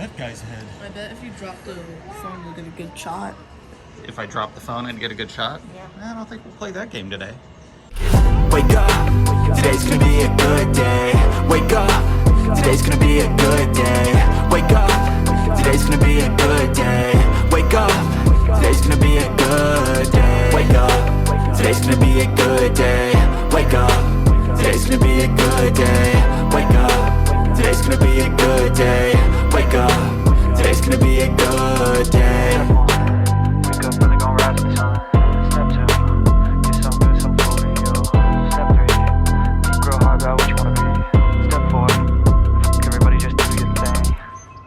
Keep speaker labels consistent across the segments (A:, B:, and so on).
A: that guy's head?
B: I bet if you drop the phone, you'll get a good shot.
A: If I drop the phone and get a good shot?
B: Yeah.
A: I don't think we'll play that game today.
C: Wake up, today's gonna be a good day. Wake up, today's gonna be a good day. Wake up, today's gonna be a good day. Wake up, today's gonna be a good day. Wake up, today's gonna be a good day. Wake up, today's gonna be a good day. Wake up, today's gonna be a good day. Wake up, today's gonna be a good day.
D: Wake up, really gon' rise with the sun. Step 2, get some good, some food in you. Step 3, think real hard about what you wanna be. Step 4, everybody just do your thing.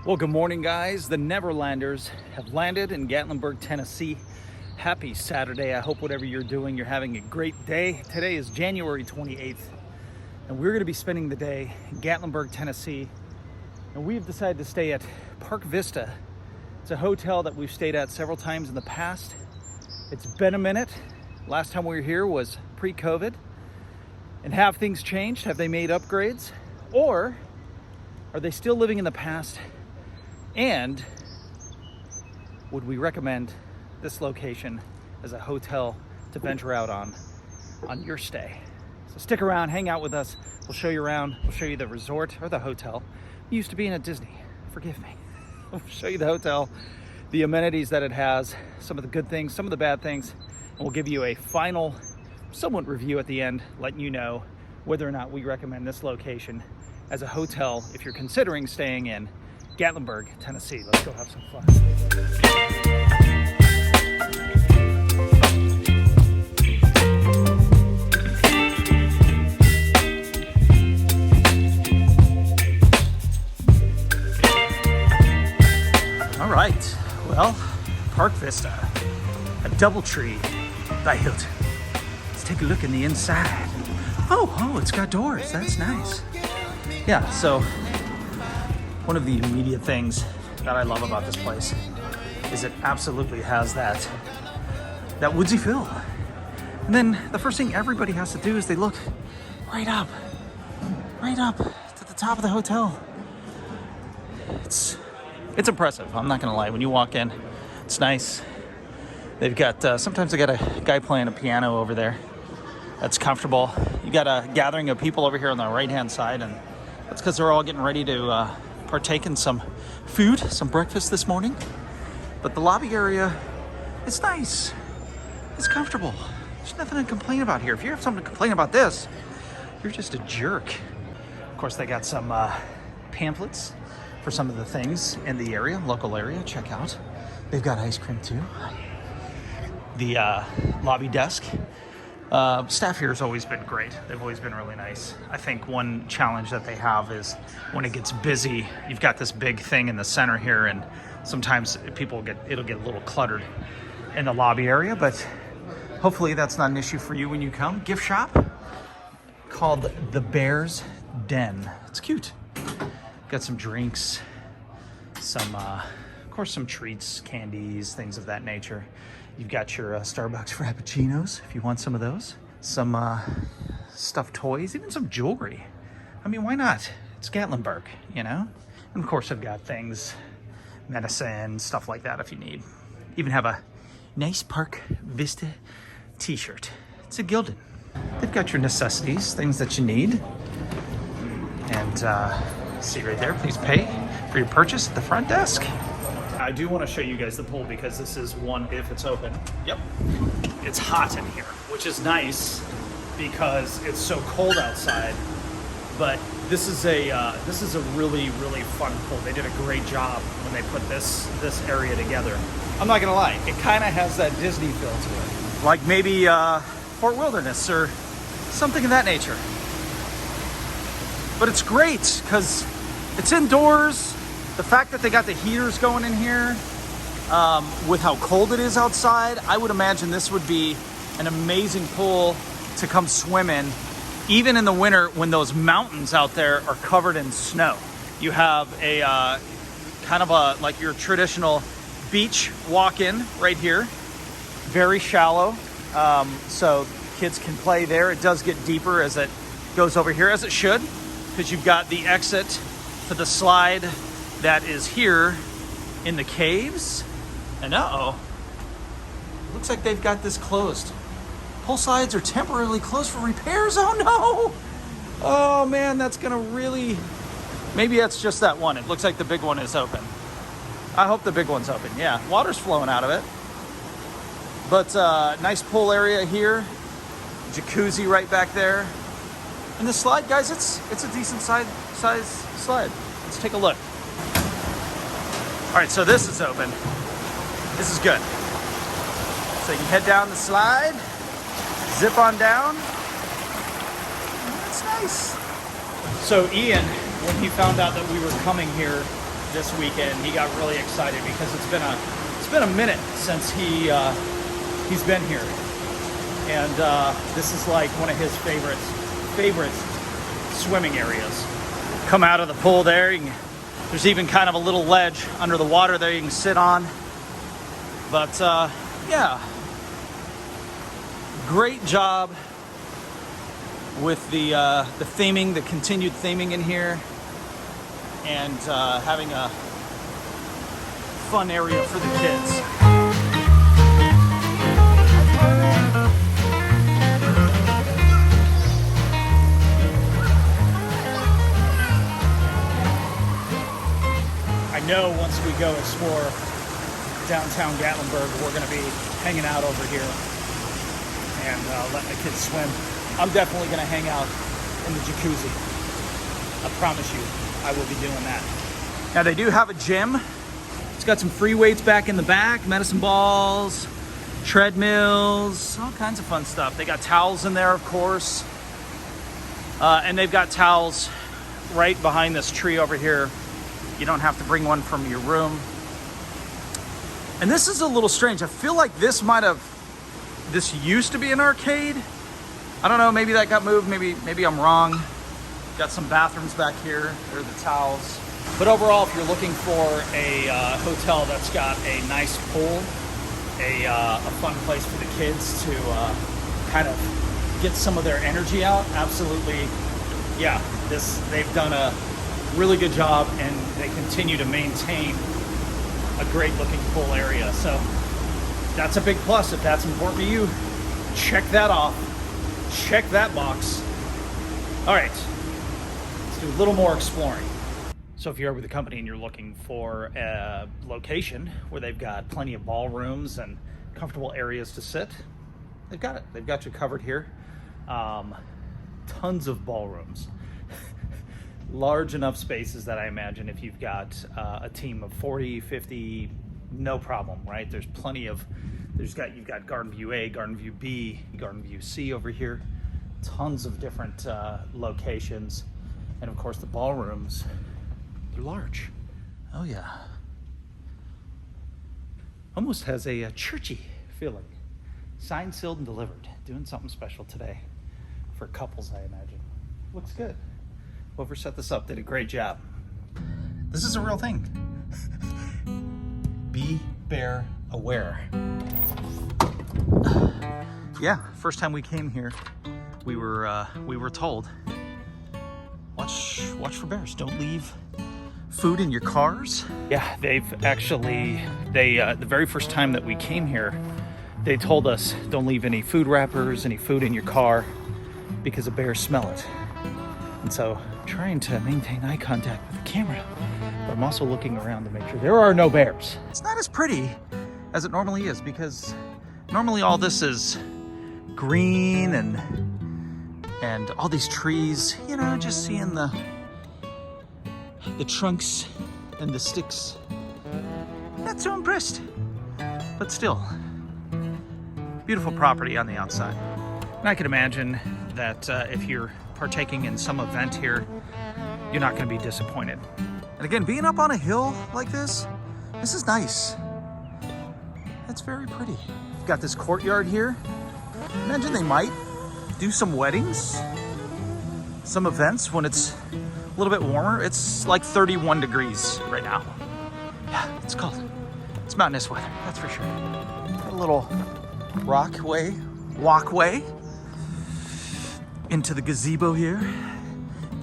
A: Well, good morning, guys. The Neverlanders have landed in Gatlinburg, Tennessee. Happy Saturday. I hope whatever you're doing, you're having a great day. Today is January 28th, and we're going to be spending the day in Gatlinburg, Tennessee. And we've decided to stay at Park Vista. It's a hotel that we've stayed at several times in the past. It's been a minute. Last time we were here was pre-COVID. And have things changed? Have they made upgrades? Or are they still living in the past? And would we recommend this location as a hotel to venture out on your stay? So stick around, hang out with us. We'll show you around. We'll show you the resort or the hotel. It used to be in a Disney, forgive me. We'll show you the hotel, the amenities that it has, some of the good things, some of the bad things, and we'll give you a final, somewhat review at the end, letting you know whether or not we recommend this location as a hotel if you're considering staying in Gatlinburg, Tennessee. Let's go have some fun. All right, well, Park Vista, a Doubletree by Hilton. Let's take a look in the inside. Oh, it's got doors, that's nice. Yeah, so one of the immediate things that I love about this place is it absolutely has that woodsy feel. And then the first thing everybody has to do is they look right up to the top of the hotel. It's impressive, I'm not gonna lie. When you walk in, it's nice. They've got, sometimes they got a guy playing a piano over there. That's comfortable. You got a gathering of people over here on the right-hand side, and that's because they're all getting ready to partake in some food, some breakfast this morning. But the lobby area, it's nice. It's comfortable. There's nothing to complain about here. If you have something to complain about this, you're just a jerk. Of course, they got some pamphlets for some of the things in the area, local area. Check out. They've got ice cream too. The lobby desk. Staff here has always been great. They've always been really nice. I think one challenge that they have is when it gets busy, you've got this big thing in the center here, and sometimes it'll get a little cluttered in the lobby area, but hopefully that's not an issue for you when you come. Gift shop called the Bear's Den. It's cute. Got some drinks, some, of course, some treats, candies, things of that nature. You've got your Starbucks Frappuccinos, if you want some of those. Some stuffed toys, even some jewelry. I mean, why not? It's Gatlinburg, you know? And of course, I've got things, medicine, stuff like that if you need. Even have a nice Park Vista t-shirt. It's a Gildan. They've got your necessities, things that you need. And see right there, please pay for your purchase at the front desk. I do want to show you guys the pool because this is one, if it's open. Yep. It's hot in here, which is nice because it's so cold outside. But this is a really, really fun pool. They did a great job when they put this area together. I'm not gonna lie, it kind of has that Disney feel to it. Like maybe Fort Wilderness or something of that nature. But it's great because it's indoors. The fact that they got the heaters going in here, with how cold it is outside, I would imagine this would be an amazing pool to come swim in, even in the winter when those mountains out there are covered in snow. You have a kind of like your traditional beach walk-in right here, very shallow, so kids can play there. It does get deeper as it goes over here, as it should, because you've got the exit to the slide that is here in the caves. And looks like they've got this closed. Pool sides are temporarily closed for repairs. Oh no! Oh man, that's gonna really... Maybe that's just that one. It looks like the big one is open. I hope the big one's open. Yeah, water's flowing out of it. But nice pool area here. Jacuzzi right back there. And the slide, guys, it's a decent size slide. Let's take a look. All right, so this is open. This is good. So you can head down the slide, zip on down. That's nice. So Ian, when he found out that we were coming here this weekend, he got really excited because it's been a minute since he's been here, and this is like one of his favorite swimming areas. Come out of the pool there. There's even kind of a little ledge under the water there you can sit on. But yeah, great job with the theming, the continued theming in here, and having a fun area for the kids. I know once we go explore downtown Gatlinburg, we're going to be hanging out over here and letting the kids swim. I'm definitely going to hang out in the jacuzzi. I promise you, I will be doing that. Now they do have a gym. It's got some free weights back in the back, medicine balls, treadmills, all kinds of fun stuff. They got towels in there, of course. And they've got towels right behind this tree over here. You don't have to bring one from your room. And this is a little strange. I feel like this used to be an arcade. I don't know, maybe that got moved, maybe I'm wrong. Got some bathrooms back here. There are the towels. But overall, if you're looking for a hotel that's got a nice pool, a fun place for the kids to kind of get some of their energy out, absolutely, yeah, they've done a really good job, and they continue to maintain a great looking pool area. So that's a big plus. If that's important to you, check that off. Check that box. All right, let's do a little more exploring. So if you're over the company and you're looking for a location where they've got plenty of ballrooms and comfortable areas to sit, they've got it. They've got you covered here. Tons of ballrooms. Large enough spaces that I imagine if you've got a team of 40, 50, no problem, right? There's plenty of, you've got Garden View A, Garden View B, Garden View C over here. Tons of different locations. And of course the ballrooms, they're large. Oh yeah. Almost has a churchy feeling. Signed, sealed, and delivered. Doing something special today for couples, I imagine. Looks good. Whoever set this up did a great job. This is a real thing. Be bear aware. Yeah, first time we came here, we were told, watch for bears. Don't leave food in your cars. Yeah, they've actually, the very first time that we came here, they told us don't leave any food wrappers, any food in your car, because the bears smell it. And so I'm trying to maintain eye contact with the camera, but I'm also looking around to make sure there are no bears. It's not as pretty as it normally is, because normally all this is green and all these trees, you know, just seeing the trunks and the sticks. Not so impressed, but still, beautiful property on the outside. And I can imagine that if you're partaking in some event here, you're not going to be disappointed. And again, being up on a hill like this is nice. That's very pretty. You've got this courtyard here. Imagine they might do some weddings, some events when it's a little bit warmer. It's like 31 degrees right now. Yeah, it's mountainous weather, that's for sure. Got a little walkway into the gazebo here.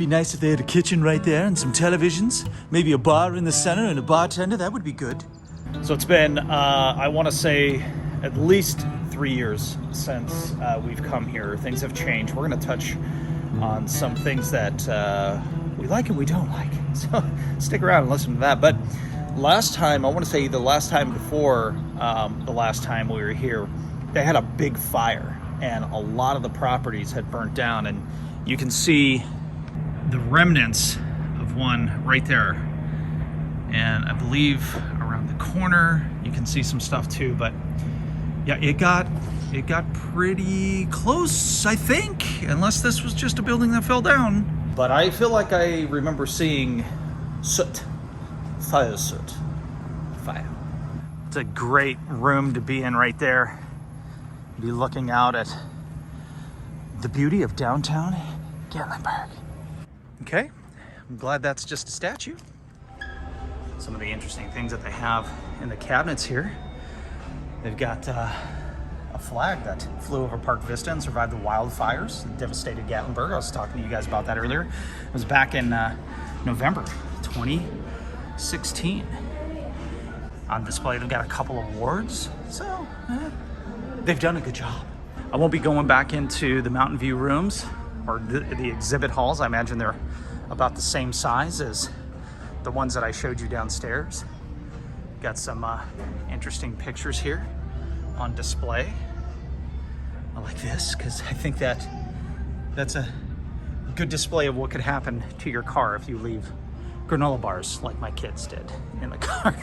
A: be nice if they had a kitchen right there and some televisions, maybe a bar in the center and a bartender. That would be good. So it's been, I want to say, at least 3 years since we've come here. Things have changed. We're going to touch on some things that we like and we don't like. So stick around and listen to that. But last time, I want to say the last time before the last time we were here, they had a big fire and a lot of the properties had burnt down, and you can see the remnants of one right there. And I believe around the corner you can see some stuff too, but yeah, it got pretty close, I think, unless this was just a building that fell down. But I feel like I remember seeing soot, fire soot, fire. It's a great room to be in right there. Be looking out at the beauty of downtown Gatlinburg. Okay, I'm glad that's just a statue. Some of the interesting things that they have in the cabinets here. They've got a flag that flew over Park Vista and survived the wildfires that devastated Gatlinburg. I was talking to you guys about that earlier. It was back in November 2016. On display, they've got a couple of awards, so they've done a good job. I won't be going back into the Mountain View rooms or the exhibit halls. I imagine they're about the same size as the ones that I showed you downstairs. Got some interesting pictures here on display. I like this because I think that's a good display of what could happen to your car if you leave granola bars like my kids did in the car.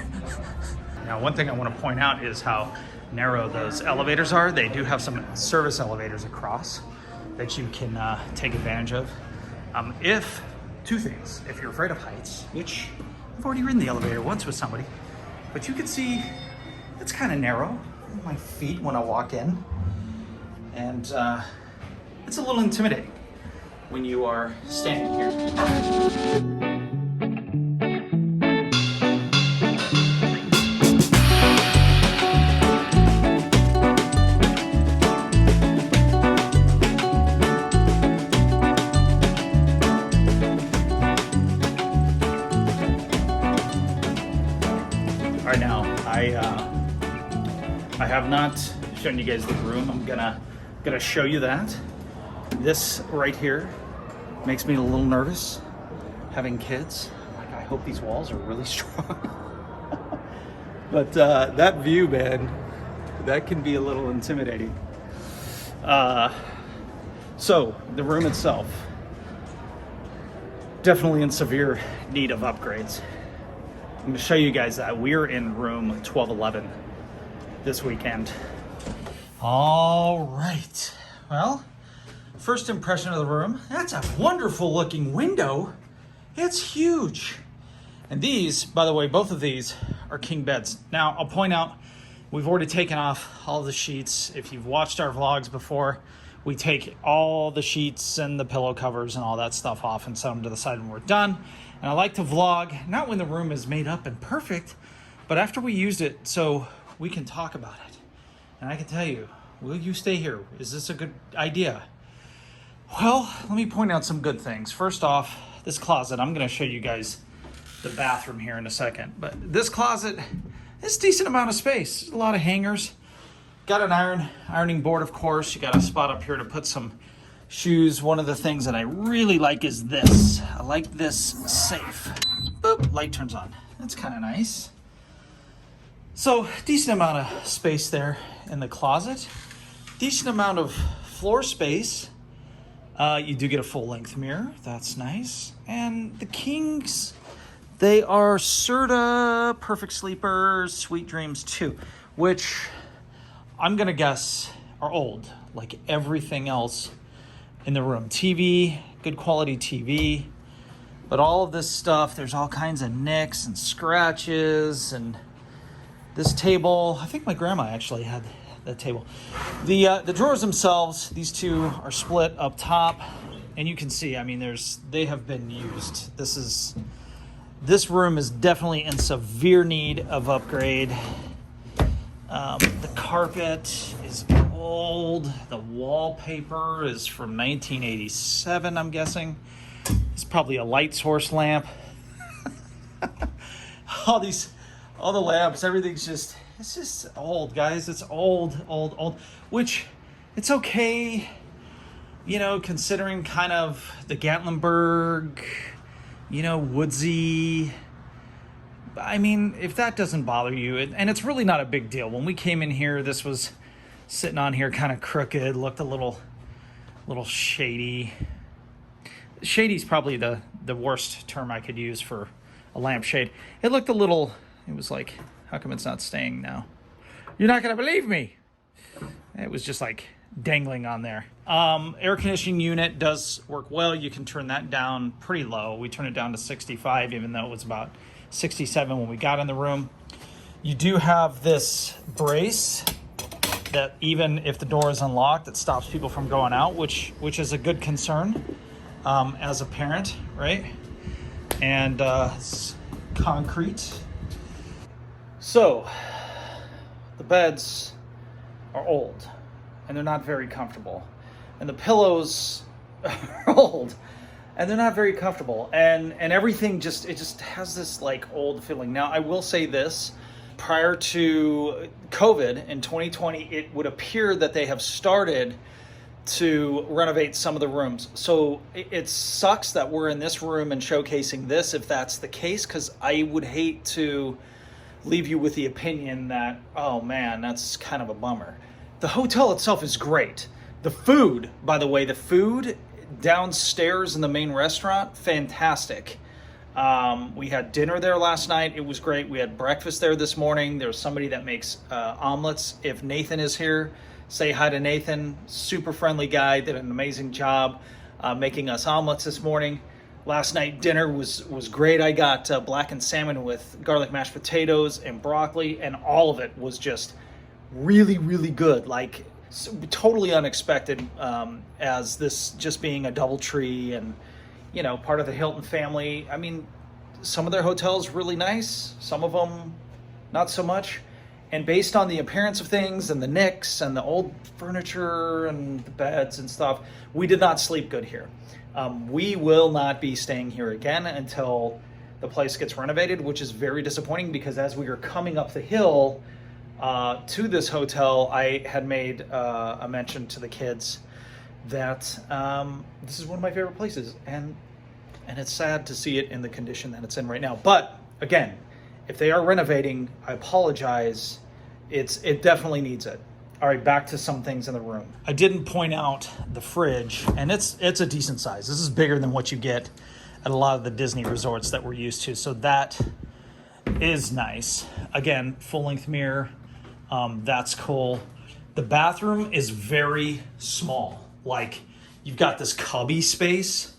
A: Now, one thing I want to point out is how narrow those elevators are. They do have some service elevators across that you can take advantage of. Two things, if you're afraid of heights, which I've already ridden the elevator once with somebody, but you can see it's kind of narrow in my feet when I walk in, and it's a little intimidating when you are standing here. Right now, I have not shown you guys the room. I'm gonna show you that. This right here makes me a little nervous, having kids. Like, I hope these walls are really strong. But that view, man, that can be a little intimidating. So the room itself, definitely in severe need of upgrades. I'm going to show you guys that we're in room 1211 this weekend. All right. Well, first impression of the room, that's a wonderful looking window. It's huge. And these, by the way, both of these are king beds. Now, I'll point out, we've already taken off all the sheets. If you've watched our vlogs before, we take all the sheets and the pillow covers and all that stuff off and set them to the side when we're done. And I like to vlog, not when the room is made up and perfect, but after we used it so we can talk about it. And I can tell you, will you stay here? Is this a good idea? Well, let me point out some good things. First off, this closet. I'm going to show you guys the bathroom here in a second. But this closet is a decent amount of space. A lot of hangers. Got an ironing board, of course. You got a spot up here to put some shoes. One of the things that I really like is this. I like this safe. Boop, light turns on. That's kind of nice. So, decent amount of space there in the closet. Decent amount of floor space. You do get a full-length mirror. That's nice. And the kings, they are Serta Perfect Sleepers, Sweet Dreams 2, which I'm going to guess are old, like everything else in the room. TV, good quality TV, but all of this stuff, there's all kinds of nicks and scratches, and this table, I think my grandma actually had that table. The drawers themselves, these two are split up top, and you can see, I mean, they have been used. This room is definitely in severe need of upgrade. The carpet is old. The wallpaper is from 1987, I'm guessing. It's probably a light source lamp. all the lamps, everything's it's just old, guys. It's old, which it's okay, you know, considering kind of the Gatlinburg, you know, woodsy. I mean, if that doesn't bother you, and it's really not a big deal. When we came in here, this was sitting on here kind of crooked, looked a little shady. Shady's probably the worst term I could use for a lampshade. It looked a little, it was like, how come it's not staying now? You're not going to believe me. It was just like dangling on there. Air conditioning unit does work well. You can turn that down pretty low. We turned it down to 65, even though it was about 67 when we got in the room. You do have this brace that even if the door is unlocked, it stops people from going out, which is a good concern as a parent, right? And it's concrete. So the beds are old and they're not very comfortable, and the pillows are old and they're not very comfortable, and everything just has this like old feeling. Now I will say this, prior to COVID in 2020, it would appear that they have started to renovate some of the rooms. So it sucks that we're in this room and showcasing this if that's the case, because I would hate to leave you with the opinion that, oh man, that's kind of a bummer. The hotel itself is great. The food, by the way, the food downstairs in the main restaurant, fantastic. We had dinner there last night. It was great. We had breakfast there this morning. There's somebody that makes omelets. If Nathan is here, say hi to Nathan. Super friendly guy, did an amazing job making us omelets this morning. Last night dinner was great. I got blackened salmon with garlic mashed potatoes and broccoli, and all of it was just really, really good. Like totally unexpected, as this just being a Doubletree and, you know, part of the Hilton family. I mean, some of their hotels really nice, some of them not so much. And based on the appearance of things and the nicks and the old furniture and the beds and stuff, we did not sleep good here. We will not be staying here again until the place gets renovated, which is very disappointing, because as we were coming up the hill to this hotel, I had made a mention to the kids that this is one of my favorite places, and it's sad to see it in the condition that it's in right now. But again, if they are renovating, I apologize. It definitely needs it. All right, back to some things in the room. I didn't point out the fridge, and it's a decent size. This is bigger than what you get at a lot of the Disney resorts that we're used to, so that is nice. Again, full-length mirror, that's cool. The bathroom is very small. Like, you've got this cubby space,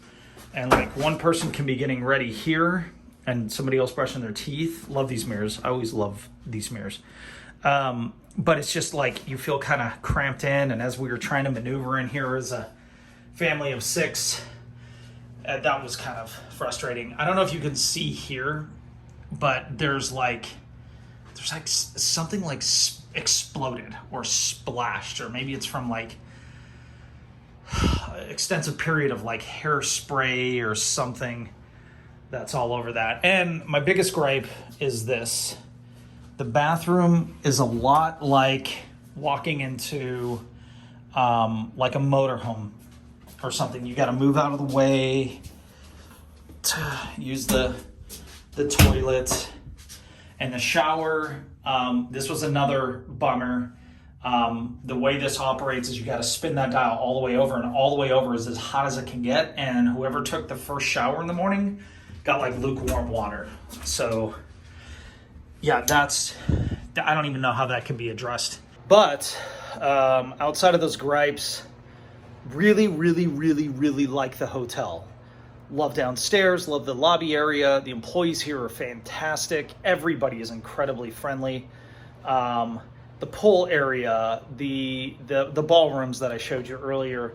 A: and like one person can be getting ready here and somebody else brushing their teeth. Love these mirrors. I always love these mirrors. But it's just like you feel kind of cramped in, and as we were trying to maneuver in here as a family of 6, that was kind of frustrating. I don't know if you can see here, but there's like something like exploded or splashed, or maybe it's from like extensive period of like hairspray or something that's all over that. And my biggest gripe is this. The bathroom is a lot like walking into like a motorhome or something. You got to move out of the way to use the toilet and the shower. This was another bummer. The way this operates is you got to spin that dial all the way over, and all the way over is as hot as it can get. And whoever took the first shower in the morning got like lukewarm water. So yeah, I don't even know how that can be addressed. But outside of those gripes, really, really, really, really like the hotel. Love downstairs, love the lobby area. The employees here are fantastic. Everybody is incredibly friendly. The pool area, the ballrooms that I showed you earlier,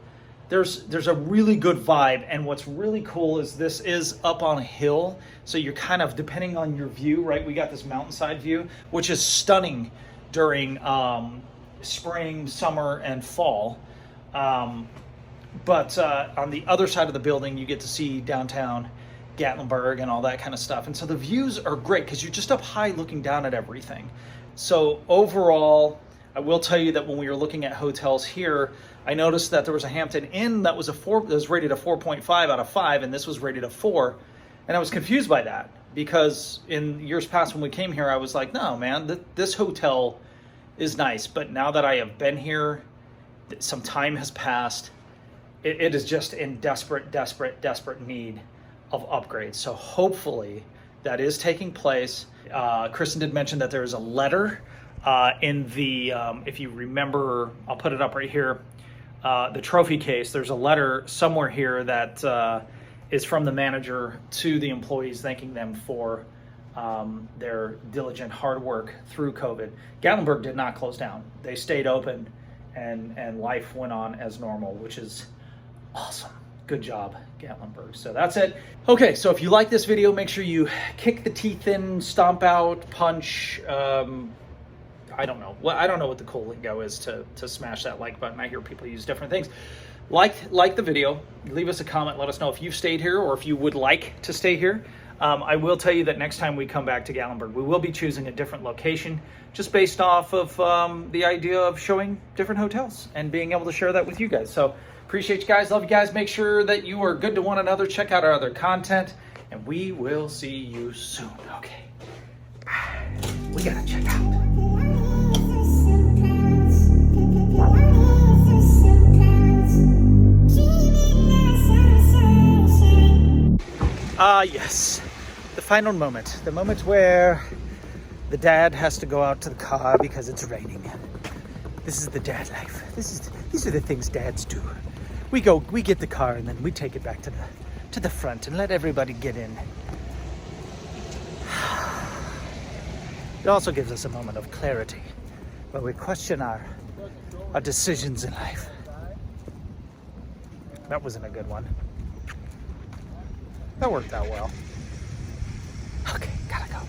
A: there's a really good vibe. And what's really cool is this is up on a hill, so you're kind of, depending on your view, right? We got this mountainside view, which is stunning during spring, summer, and fall. But on the other side of the building, you get to see downtown Gatlinburg and all that kind of stuff. And so the views are great because you're just up high looking down at everything. So overall, I will tell you that when we were looking at hotels here, I noticed that there was a Hampton Inn that was rated a 4.5 out of 5, and this was rated a 4. And I was confused by that because in years past when we came here, I was like, no, man, this hotel is nice. But now that I have been here, some time has passed, it is just in desperate need of upgrades. So hopefully that is taking place. Kristen did mention that there is a letter in the, if you remember, I'll put it up right here, the trophy case. There's a letter somewhere here that is from the manager to the employees thanking them for their diligent hard work through COVID. Gatlinburg did not close down. They stayed open and life went on as normal, which is awesome. Good job, Gatlinburg. So that's it. Okay, so if you like this video, make sure you kick the teeth in, stomp out, punch. I don't know. Well, I don't know what the cool lingo is to smash that like button. I hear people use different things. Like the video. Leave us a comment. Let us know if you've stayed here or if you would like to stay here. I will tell you that next time we come back to Gatlinburg, we will be choosing a different location just based off of the idea of showing different hotels and being able to share that with you guys. So appreciate you guys. Love you guys. Make sure that you are good to one another. Check out our other content, and we will see you soon. Okay. We gotta check out. Yes, the final moment. The moment where the dad has to go out to the car because it's raining. This is the dad life. These are the things dads do. We get the car and then we take it back to the front and let everybody get in. It also gives us a moment of clarity where we question our decisions in life. That wasn't a good one. That worked out well. Okay, gotta go.